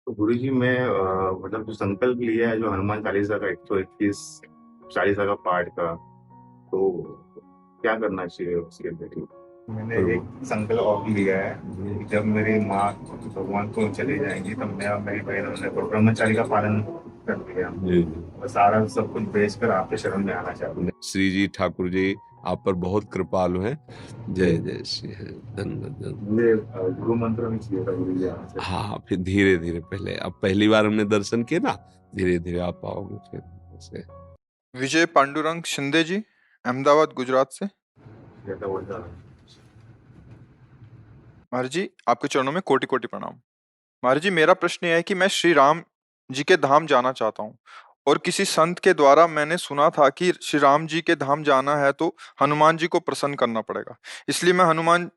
तो गुरुजी मैं मतलब जो संकल्प लिया है जो हनुमान चालीसा का 121 चालीसा का पाठ का, तो क्या करना चाहिए उसके लिए? मैंने प्रभु एक संकल्प और लिया है कि जब मेरी माँ भगवान को चली जाएंगी तब मैं और मेरी बहन ने तो ब्रह्मचारी का पालन कर लिया। जी जी। और सारा सब कुछ बेच कर आपके शरण में आना चाहते हैं। श्री जी ठाकुर जी आप पर बहुत कृपालु हैं। जय जय श्री है। धन्यवाद धन्यवाद। मुझे गुरु मंत्र नहीं चाहिए था गुरु जी आपसे। हाँ फिर धीरे धीरे, पहले अब पहली बार हमने दर्शन किए ना, धीरे धीरे आप आओगे फिर से। विजय पांडुरंग शिंदे जी, अहमदाबाद गुजरात से। जैसा बोलता है। महाराज जी आपके चरणों में कोटि कोटि प्रणाम। महाराज जी मेरा प्रश्न यह है कि मैं श्री राम जी के धाम जाना चाहता हूँ और किसी संत के द्वारा मैंने सुना था कि श्री राम जी के धाम जाना है तो हनुमान जी को प्रसन्न करना पड़ेगा। इसलिए मैं हनुमान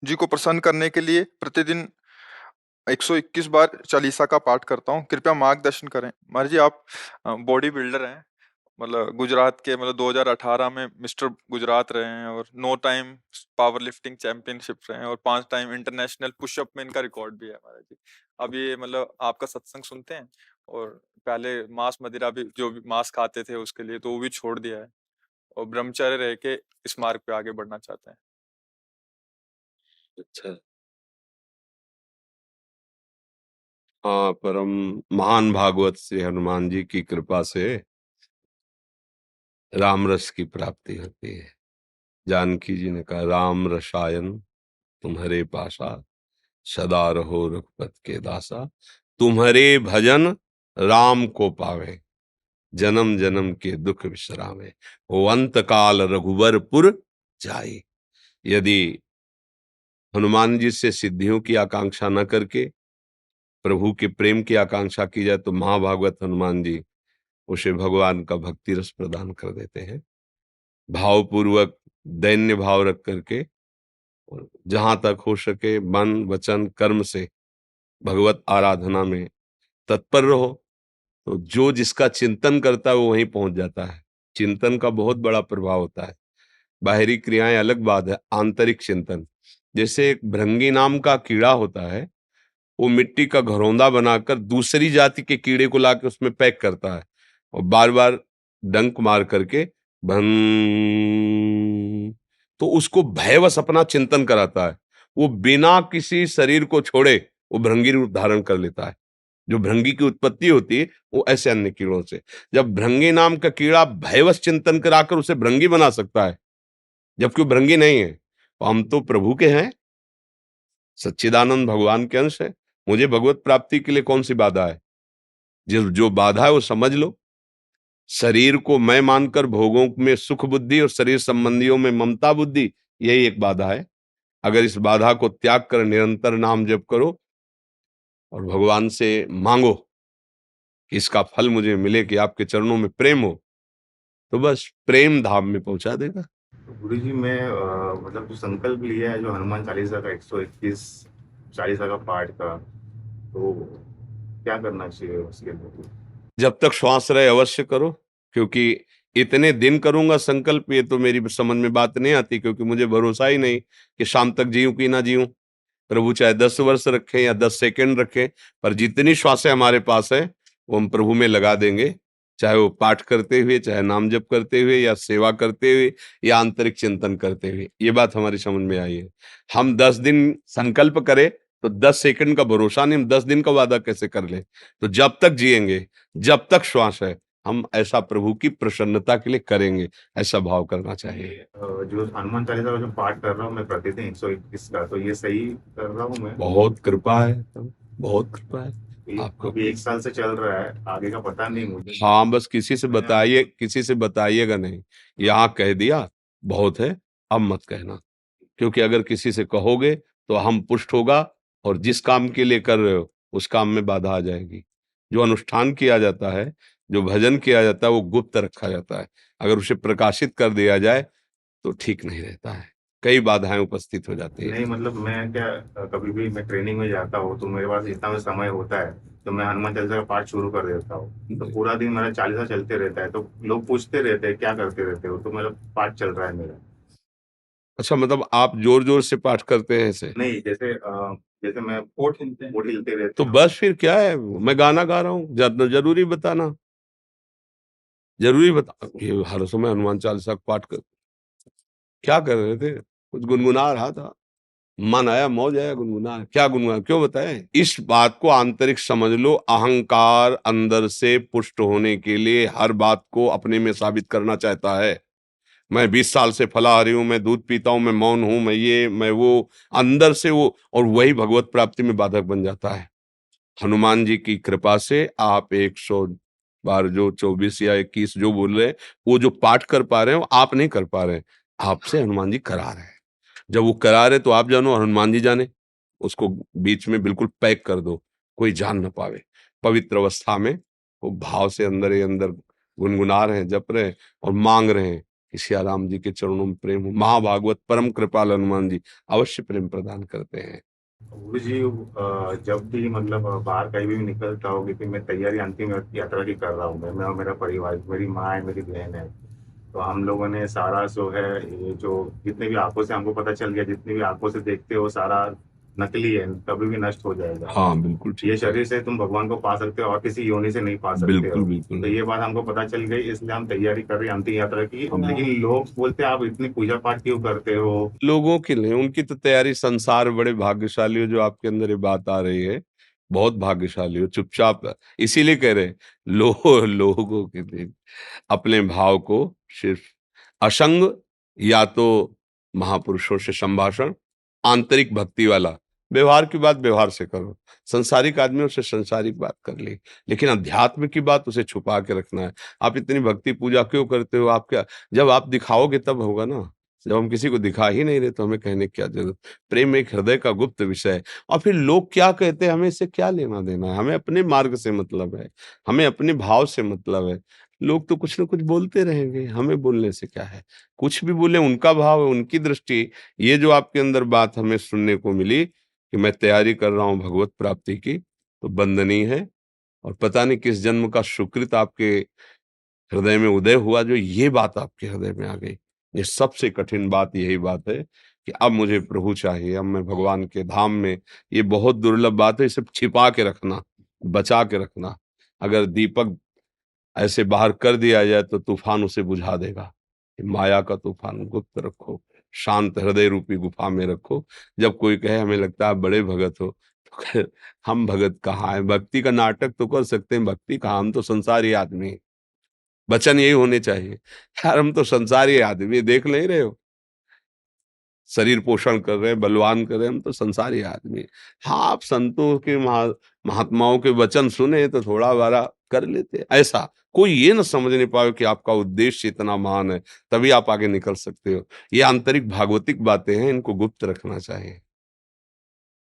जी को प्रसन्न करने के लिए प्रतिदिन 121 बार चालीसा का पाठ करता हूँ। कृपया मार्गदर्शन करें। महाराज जी आप बॉडी बिल्डर हैं, मतलब गुजरात के, मतलब 2018 में मिस्टर गुजरात रहे हैं और 9 टाइम पावर लिफ्टिंग चैंपियनशिप रहे हैं और 5 टाइम इंटरनेशनल पुशअप में इनका रिकॉर्ड भी है महाराज जी। अब ये मतलब आपका सत्संग सुनते हैं और पहले मांस मदिरा भी, जो भी मांस खाते थे उसके लिए, तो वो भी छोड़ दिया है और ब्रह्मचर्य रह के इस मार्ग पे आगे बढ़ना चाहते हैं। अच्छा। हाँ, परम महान भागवत श्री हनुमान जी की कृपा से राम रस की प्राप्ति होती है। जानकी जी ने कहा, राम रसायन तुम्हारे पासा, सदा रहो रघुपत के दासा। तुम्हारे भजन राम को पावे, जन्म जन्म के दुख विश्रामे। वो अंत काल रघुवरपुर जाई। यदि हनुमान जी से सिद्धियों की आकांक्षा न करके प्रभु के प्रेम की आकांक्षा की जाए तो महाभागवत हनुमान जी उसे भगवान का भक्ति रस प्रदान कर देते हैं। भावपूर्वक दैन्य भाव रख करके और जहां तक हो सके मन वचन कर्म से भगवत आराधना में तत्पर रहो, तो जो जिसका चिंतन करता है वो वहीं पहुंच जाता है। चिंतन का बहुत बड़ा प्रभाव होता है। बाहरी क्रियाएं अलग बात है, आंतरिक चिंतन। जैसे एक भृंगी नाम का कीड़ा होता है, वो मिट्टी का घरौंदा बनाकर दूसरी जाति के कीड़े को लाकर उसमें पैक करता है और बार बार डंक मार करके भन, तो उसको भयवश अपना चिंतन कराता है। वो बिना किसी शरीर को छोड़े वो भृंगी रूप धारण कर लेता है। जो भृंगी की उत्पत्ति होती है वो ऐसे अन्य कीड़ों से। जब भृंगी नाम का कीड़ा भयवश चिंतन कराकर उसे भृंगी बना सकता है, जबकि वो भृंगी नहीं है। तो हम तो प्रभु के हैं, सच्चिदानंद भगवान के अंश है। मुझे भगवत प्राप्ति के लिए कौन सी बाधा है? जो जो बाधा है वो समझ लो। शरीर को मैं मानकर भोगों में सुख बुद्धि और शरीर संबंधियों में ममता बुद्धि, यही एक बाधा है। अगर इस बाधा को त्याग कर निरंतर नाम जप करो और भगवान से मांगो कि इसका फल मुझे मिले, कि आपके चरणों में प्रेम हो, तो बस प्रेम धाम में पहुंचा देगा। तो गुरु जी मैं मतलब जो संकल्प लिया है जो हनुमान चालीसा का 121 चालीसा का पाठ का, तो क्या करना चाहिए उसके लिए? जब तक श्वास रहे अवश्य करो, क्योंकि इतने दिन करूंगा संकल्प, ये तो मेरी समझ में बात नहीं आती, क्योंकि मुझे भरोसा ही नहीं कि शाम तक जीऊं कि ना जीऊं। प्रभु चाहे 10 वर्ष रखें या 10 सेकंड रखें, पर जितनी श्वासें हमारे पास है वो हम प्रभु में लगा देंगे, चाहे वो पाठ करते हुए, चाहे नाम जप करते हुए, या सेवा करते हुए, या आंतरिक चिंतन करते हुए। ये बात हमारी समझ में आई है। हम 10 दिन संकल्प करें तो 10 सेकंड का भरोसा नहीं, हम 10 दिन का वादा कैसे कर ले? तो जब तक जिएंगे, जब तक श्वास है, हम ऐसा प्रभु की प्रसन्नता के लिए करेंगे, ऐसा भाव करना चाहिए। जो हनुमान चालीसा का जो पाठ कर रहा हूँ मैं प्रतिदिन 121 का, तो ये सही कर रहा हूँ मैं? बहुत कृपा है, बहुत कृपा है ये आपको। अभी 1 साल से चल रहा है, आगे का पता नहीं मुझे। हाँ, बस किसी से बताइए, किसी से बताइएगा नहीं। यहाँ कह दिया बहुत है, अब मत कहना, क्योंकि अगर किसी से कहोगे तो हम पुष्ट होगा और जिस काम के लिए कर रहे हो उस काम में बाधा आ जाएगी। जो अनुष्ठान किया जाता है, जो भजन किया जाता है, वो गुप्त रखा जाता है। अगर उसे प्रकाशित कर दिया जाए तो ठीक नहीं रहता है, कई बाधाएं उपस्थित हो जाती है। नहीं मतलब मैं क्या, कभी भी मैं ट्रेनिंग में जाता हूँ तो मेरे पास इतना भी समय होता है तो मैं हनुमान चालीसा का पाठ शुरू कर देता हूँ, तो पूरा दिन मेरा चालीसा चलते रहता है। तो लोग पूछते रहते हैं क्या करते रहते हो, तो मेरा पाठ चल रहा है मेरा। अच्छा, मतलब आप जोर जोर से पाठ करते हैं ऐसे? नहीं जैसे जैसे मैं होठ हिलते हैं। होठ हिलते रहते तो हैं। बस फिर क्या है, मैं गाना गा रहा हूँ, जरूरी बताना, जरूरी बता। ये हर समय हनुमान चालीसा का पाठ कर, क्या कर रहे थे, कुछ गुनगुना रहा था, मन आया, मौज आया, गुनगुना, क्या गुनगुना, क्यों बताएं। इस बात को आंतरिक समझ लो, अहंकार अंदर से पुष्ट होने के लिए हर बात को अपने में साबित करना चाहता है। मैं 20 साल से फलाहारी हूं, मैं दूध पीता हूं, मैं मौन हूं, मैं ये मैं वो, अंदर से वो, और वही भगवत प्राप्ति में बाधक बन जाता है। हनुमान जी की कृपा से आप 100 बार जो 24 या 21 जो बोल रहे हैं, वो जो पाठ कर पा रहे हैं, वो आप नहीं कर पा रहे हैं, आपसे हनुमान जी करा रहे हैं। जब वो करा रहे तो आप जानो और हनुमान जी जाने, उसको बीच में बिल्कुल पैक कर दो, कोई जान ना पावे। पवित्र अवस्था में वो भाव से अंदर ही अंदर गुनगुना रहे हैं, जप रहे हैं और मांग रहे हैं कि सिया राम जी के चरणों में प्रेम हो। महाभागवत परम कृपाल हनुमान जी अवश्य प्रेम प्रदान करते हैं। गुरु जी जब भी मतलब बाहर कहीं भी निकलता हो, क्योंकि मैं तैयारी अंतिम यात्रा की कर रहा हूँ, मैं और मेरा परिवार, मेरी माँ है, मेरी बहन है, तो हम लोगों ने सारा जो है, ये जो जितने भी आंखों से हमको पता चल गया, जितनी भी आंखों से देखते हो सारा नकली है, कभी भी नष्ट हो जाएगा। हाँ बिल्कुल ये ठीक है, शरीर से तुम भगवान को पा सकते हो और किसी योनि से नहीं पा सकते बिल्कुल हो। बिल्कुल। तो ये बात हमको पता चल गई, इसलिए हम तैयारी कर रहे हैं अंतिम यात्रा की। लेकिन लोग बोलते हैं आप इतनी पूजा पाठ क्यों करते हो? लोगों के लिए उनकी तो तैयारी, संसार बड़े भाग्यशाली हो जो आपके अंदर ये बात आ रही है, बहुत भाग्यशाली हो। चुपचाप इसीलिए कह रहे हैं, लोगों के लिए अपने भाव को सिर्फ असंग, या तो महापुरुषों से संभाषण, आंतरिक भक्ति वाला, व्यवहार की बात व्यवहार से करो, संसारिक आदमियों से संसारिक बात कर ली, लेकिन अध्यात्म की बात उसे छुपा के रखना है। आप इतनी भक्ति पूजा क्यों करते हो, आप क्या, जब आप दिखाओगे तब होगा ना, जब हम किसी को दिखा ही नहीं रहे तो हमें कहने की क्या जरूरत। प्रेम एक हृदय का गुप्त विषय है, और फिर लोग क्या कहते हैं हमें इससे क्या लेना देना है। हमें अपने मार्ग से मतलब है, हमें अपने भाव से मतलब है। लोग तो कुछ ना कुछ बोलते रहेंगे, हमें बोलने से क्या है, कुछ भी बोले, उनका भाव है, उनकी दृष्टि। ये जो आपके अंदर बात हमें सुनने को मिली कि मैं तैयारी कर रहा हूँ भगवत प्राप्ति की, तो वंदनीय है। और पता नहीं किस जन्म का सुकृत आपके हृदय में उदय हुआ जो ये बात आपके हृदय में आ गई। ये सबसे कठिन बात यही बात है कि अब मुझे प्रभु चाहिए, अब मैं भगवान के धाम में। ये बहुत दुर्लभ बात है, इसे छिपा के रखना, बचा के रखना। अगर दीपक ऐसे बाहर कर दिया जाए तो तूफान उसे बुझा देगा। माया का तूफान गुप्त रखो, शांत हृदय रूपी गुफा में रखो। जब कोई कहे हमें लगता है बड़े भगत हो, तो कहे, हम भगत कहाँ है, भक्ति का नाटक तो कर सकते हैं, भक्ति कहाँ, हम तो संसारी आदमी हैं। वचन यही होने चाहिए, यार हम तो संसारी आदमी, देख नहीं रहे हो, शरीर पोषण कर रहे हैं, बलवान कर रहे हैं, हम तो संसारी आदमी। हाँ, आप संतों के महात्माओं के वचन सुने तो थोड़ा बारा कर लेते, ऐसा कोई ये ना समझ नहीं पाए कि आपका उद्देश्य इतना महान है, तभी आप आगे निकल सकते हो। ये आंतरिक भागवतिक बातें हैं, इनको गुप्त रखना चाहिए।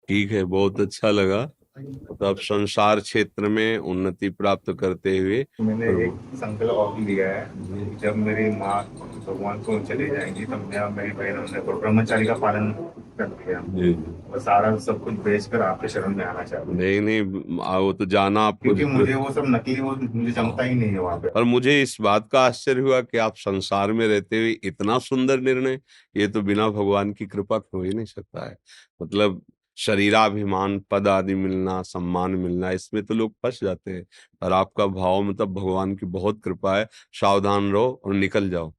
ठीक है, बहुत अच्छा लगा। तो अब संसार क्षेत्र में उन्नति प्राप्त करते हुए मैंने एक प्रभु, संकल्प और लिया है कि जब मेरी माँ भगवान को चली जाएंगी, तब मैं और मेरी बहन, हमने तो ब्रह्मचारी का पालन कर लिया जी, और सारा सब कुछ बेचकर आपके शरण में आना चाहते हैं। नहीं नहीं, वो तो जाना आपको क्योंकि मुझे वो सब नकली, वो मुझे जमता ही नहीं है वहां पे। और मुझे इस बात का आश्चर्य हुआ कि आप संसार में रहते हुए इतना सुंदर निर्णय, ये तो बिना भगवान की कृपा के हो ही नहीं सकता है। मतलब शरीराभिमान, पद आदि मिलना, सम्मान मिलना, इसमें तो लोग फंस जाते हैं। और आपका भाव, मतलब भगवान की बहुत कृपा है। सावधान रहो और निकल जाओ,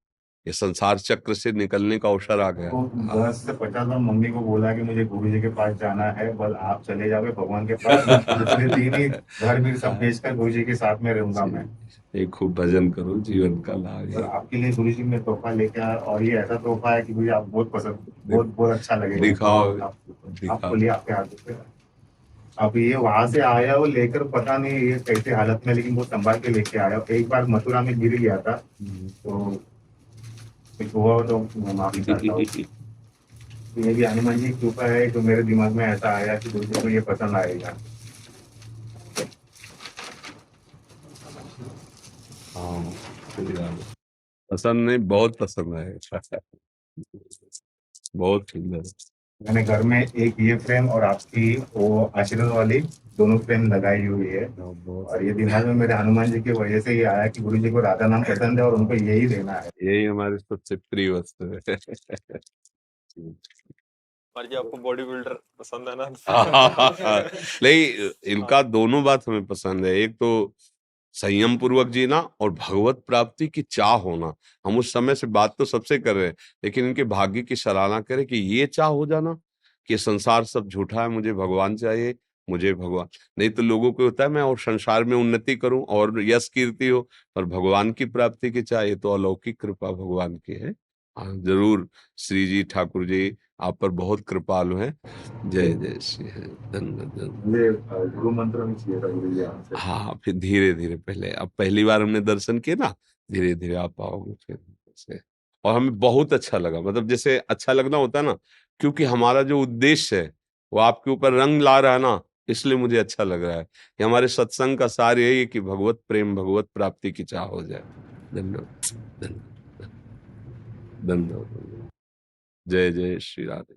ये संसार चक्र से निकलने का अवसर आ गया। तो 10 से 50 बार मम्मी को बोला कि मुझे गुरु जी के पास जाना है, बस आप चले जाओगे भगवान के पास, मैं दूसरे दिन ही घर भी सब बेचकर गुरु जी के साथ में रहूंगा मैं। एक खूब भजन करो, जीवन का लाभ और है। आपके लिए गुरु जी में तोहफा लेके आया, और ये ऐसा तोहफा है कि मुझे आप बहुत पसंद, बहुत बहुत अच्छा लगेगा। दिखाओ, आप दिखाओ। खोलिए आपके हाथ से। अब ये वहां से आया हो लेकर, पता नहीं ये कैसे हालत में, लेकिन वो संभाल के लेके आया हो। एक बार मथुरा में गिर गया था, तो कुछ हुआ हो तो मैं माफी चाहता हूँ। तो ये भी हनुमान जी की कृपा है, जो मेरे दिमाग में ऐसा आया कि दूसरों को ये पसंद आएगा। हाँ, पसंद नहीं, बहुत पसंद है। बहुत सुंदर। मैंने घर में एक ये फ्रेम और आपकी वो आशीर्वाद वाली दोनों फ्रेम लगाई हुई है, और ये दिमाग में मेरे हनुमान जी की वजह से ये आया कि गुरु जी को राधा नाम पसंद है और उनको यही देना है। यही हमारी सबसे प्रिय वस्तु है। महाराज जी आपको बॉडी बिल्डर पसंद है ना? नहीं, इनका दोनों बात हमें पसंद है। एक तो संयम पूर्वक जीना और भगवत प्राप्ति की चाह होना। हम उस समय से बात तो सबसे कर रहे हैं, लेकिन इनके भाग्य की सराहना करें कि ये चाह हो जाना कि संसार सब झूठा है, मुझे भगवान चाहिए, मुझे भगवान। नहीं तो लोगों को होता है मैं और संसार में उन्नति करूं और यश कीर्ति हो, और भगवान की प्राप्ति की चाह, ये तो अलौकिक कृपा भगवान की है। हाँ, जरूर श्री जी ठाकुर जी आप पर बहुत कृपालु हैं। जय जय श्री हरि, धन्यवाद धन्यवाद। मुझे गुरु मंत्र में चाहिए था गुरु जी आपसे। हाँ, फिर धीरे धीरे, पहले अब पहली बार हमने दर्शन किए ना, धीरे धीरे आप आओगे फिर से। और हमें बहुत अच्छा लगा, मतलब जैसे अच्छा लगना होता है ना, क्योंकि हमारा जो उद्देश्य है वो आपके ऊपर रंग ला रहा है ना, इसलिए मुझे अच्छा लग रहा है कि हमारे सत्संग का सार यही है कि भगवत प्रेम, भगवत प्राप्ति की चाह हो जाए। धन्यवाद धन्यवाद धन्यवाद। जय जय श्री राधे।